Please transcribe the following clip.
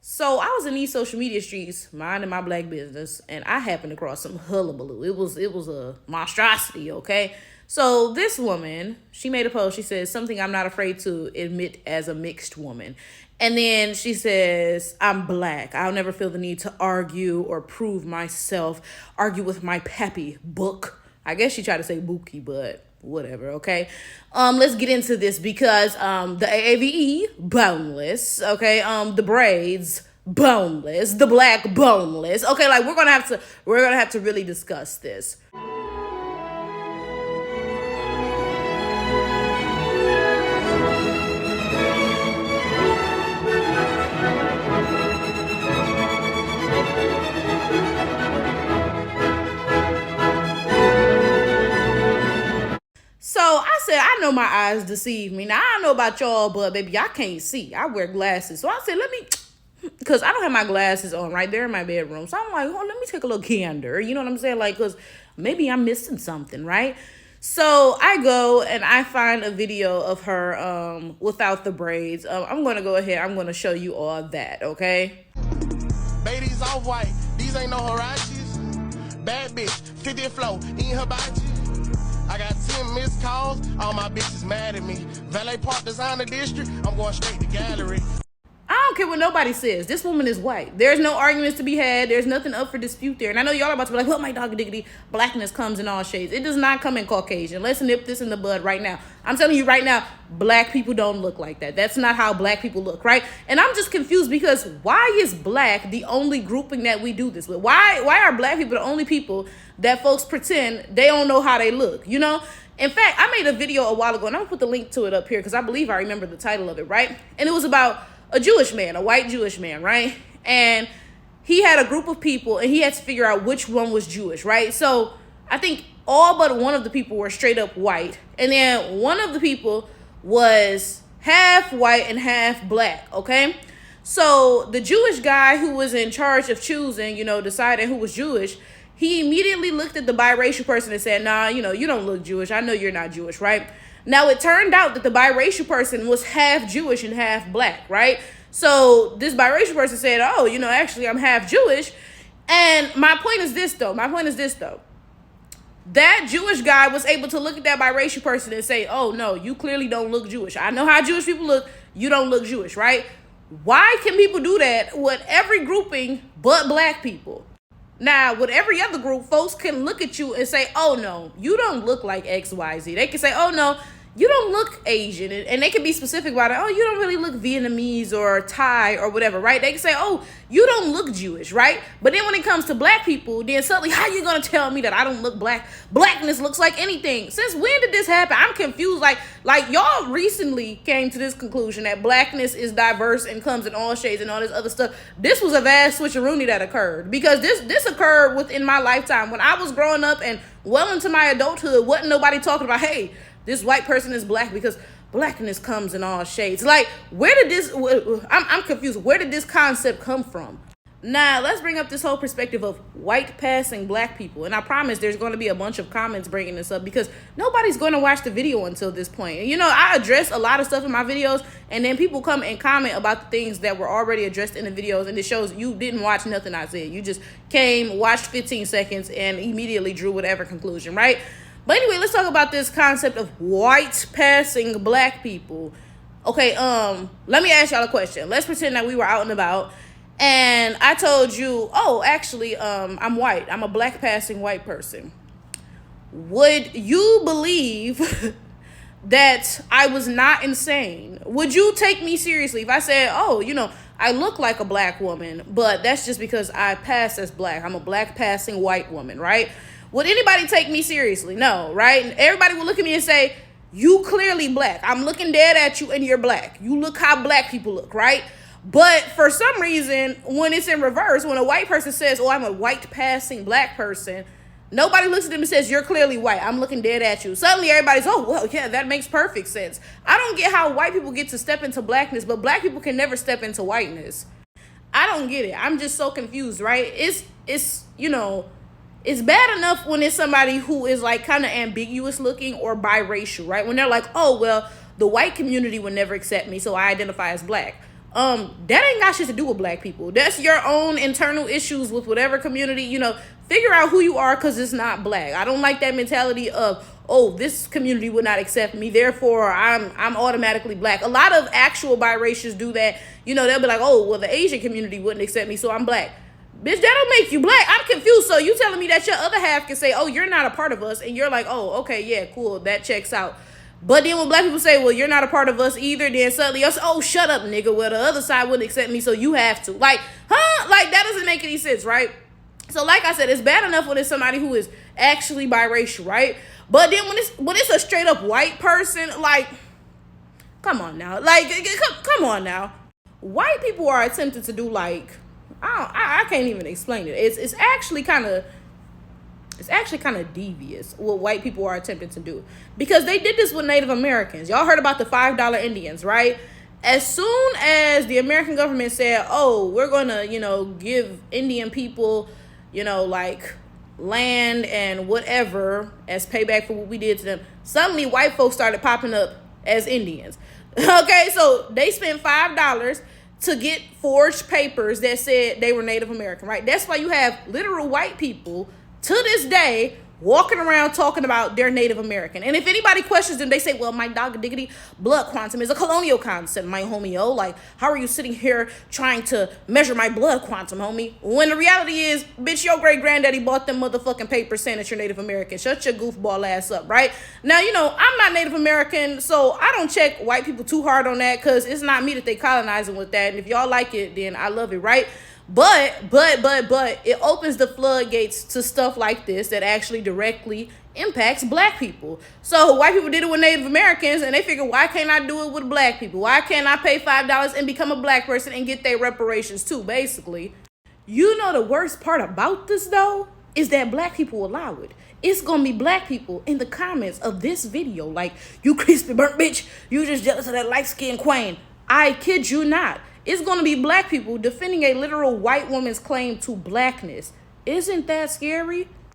So I was in these social media streets, minding my black business, and I happened across some hullabaloo. It was a monstrosity, okay? So this woman, she made a post. She says something I'm not afraid to admit as a mixed woman. And then she says, I'm black. I'll never feel the need to argue or prove myself, argue with my pappy book. I guess she tried to say bookie, but whatever, okay? Let's get into this because the AAVE, boneless, okay? The braids, boneless, the black, boneless. Okay, like we're gonna have to really discuss this. So I said, I know my eyes deceive me. Now, I don't know about y'all, but baby, I can't see. I wear glasses. So I said, because I don't have my glasses on right there in my bedroom. So I'm like, oh, let me take a little gander. You know what I'm saying? Like, because maybe I'm missing something, right? So I go and I find a video of her without the braids. I'm going to go ahead. I'm going to show you all that, okay? Ladies off white. These ain't no Harachis. Bad bitch. 50 flow. Eating hibachi. I got 10 missed calls, all my bitches mad at me. Valet Park Designer District, I'm going straight to gallery. I don't care what nobody says. This woman is white. There's no arguments to be had. There's nothing up for dispute there. And I know y'all are about to be like, well, my dog diggity, blackness comes in all shades. It does not come in Caucasian. Let's nip this in the bud right now. I'm telling you right now, black people don't look like that. That's not how black people look, right? And I'm just confused because why is black the only grouping that we do this with? Why are black people the only people that folks pretend they don't know how they look, you know? In fact, I made a video a while ago, and I'm gonna put the link to it up here because I believe I remember the title of it, right? And it was about a Jewish man, a white Jewish man, right? And he had a group of people and he had to figure out which one was Jewish, right? So I think all but one of the people were straight up white. And then one of the people was half white and half black, okay? So the Jewish guy who was in charge of choosing, deciding who was Jewish, he immediately looked at the biracial person and said, nah, you don't look Jewish. I know you're not Jewish, right? Now, it turned out that the biracial person was half Jewish and half black, right? So this biracial person said, oh, actually, I'm half Jewish. And my point is this, though. That Jewish guy was able to look at that biracial person and say, oh, no, you clearly don't look Jewish. I know how Jewish people look. You don't look Jewish, right? Why can people do that with every grouping but black people? Now, with every other group, folks can look at you and say, oh, no, you don't look like XYZ. They can say, oh, no, you don't look Asian. And they can be specific about it. Oh, you don't really look Vietnamese or Thai or whatever, right? They can say, oh, you don't look Jewish, right? But then when it comes to black people, then suddenly, how you going to tell me that I don't look black? Blackness looks like anything. Since when did this happen? I'm confused. Like y'all recently came to this conclusion that blackness is diverse and comes in all shades and all this other stuff. This was a vast switcheroonie that occurred because this occurred within my lifetime. When I was growing up and well into my adulthood, wasn't nobody talking about, hey, this white person is black because blackness comes in all shades. Like, I'm confused. Where did this concept come from? Now, let's bring up this whole perspective of white passing black people. And I promise there's going to be a bunch of comments bringing this up because nobody's going to watch the video until this point. I address a lot of stuff in my videos and then people come and comment about the things that were already addressed in the videos. And it shows you didn't watch nothing I said. You just came, watched 15 seconds and immediately drew whatever conclusion, right? But anyway, let's talk about this concept of white passing black people. Okay, let me ask y'all a question. Let's pretend that we were out and about and I told you, oh, actually, I'm white. I'm a black passing white person. Would you believe that I was not insane? Would you take me seriously if I said, oh, I look like a black woman, but that's just because I pass as black. I'm a black passing white woman, right? Would anybody take me seriously? No, right? And everybody would look at me and say, you clearly black. I'm looking dead at you and you're black. You look how black people look, right? But for some reason, when it's in reverse, when a white person says, oh, I'm a white passing black person, nobody looks at them and says, you're clearly white. I'm looking dead at you. Suddenly everybody's, oh, well, yeah, that makes perfect sense. I don't get how white people get to step into blackness, but black people can never step into whiteness. I don't get it. I'm just so confused, right? It's bad enough when it's somebody who is like kind of ambiguous looking or biracial, right? When they're like, oh, well, the white community would never accept me, so I identify as black. that ain't got shit to do with black people. That's your own internal issues with whatever community, figure out who you are, because it's not black. I don't like that mentality of, oh, this community would not accept me, therefore I'm automatically black. A lot of actual biracials do that. They'll be like, oh, well, the Asian community wouldn't accept me, so I'm black. Bitch, that don't make you black. I'm confused. So you telling me that your other half can say, oh, you're not a part of us, and you're like, oh, okay, yeah, cool, that checks out. But then when black people say, well, you're not a part of us either, then suddenly you're oh, shut up, nigga. Well, the other side wouldn't accept me, so you have to. Like, huh? Like, that doesn't make any sense, right? So like I said, it's bad enough when it's somebody who is actually biracial, right? But then when it's a straight up white person, like, come on now. Like, come on now. White people are attempting to do, like, I can't even explain it. It's actually kind of devious what white people are attempting to do, because they did this with Native Americans. Y'all heard about the $5 Indians, right? As soon as the American government said, oh, we're gonna give Indian people like land and whatever as payback for what we did to them, suddenly white folks started popping up as Indians. Okay, so they spent $5 to get forged papers that said they were Native American, right? That's why you have literal white people to this day walking around talking about they're Native American. And if anybody questions them, they say, well, my dog diggity blood quantum is a colonial concept, my homie. Like, how are you sitting here trying to measure my blood quantum, homie? When the reality is, bitch, your great granddaddy bought them motherfucking papers saying that you're Native American. Shut your goofball ass up, right? Now, I'm not Native American, so I don't check white people too hard on that, because it's not me that they colonizing with that. And if y'all like it, then I love it, right? But it opens the floodgates to stuff like this that actually directly impacts black people. So white people did it with Native Americans, and they figure, why can't I do it with black people? Why can't I pay $5 and become a black person and get their reparations too, basically? The worst part about this, though, is that black people allow it. It's gonna be black people in the comments of this video like, you crispy burnt bitch, you just jealous of that light-skinned queen. I kid you not. It's going to be black people defending a literal white woman's claim to blackness. Isn't that scary?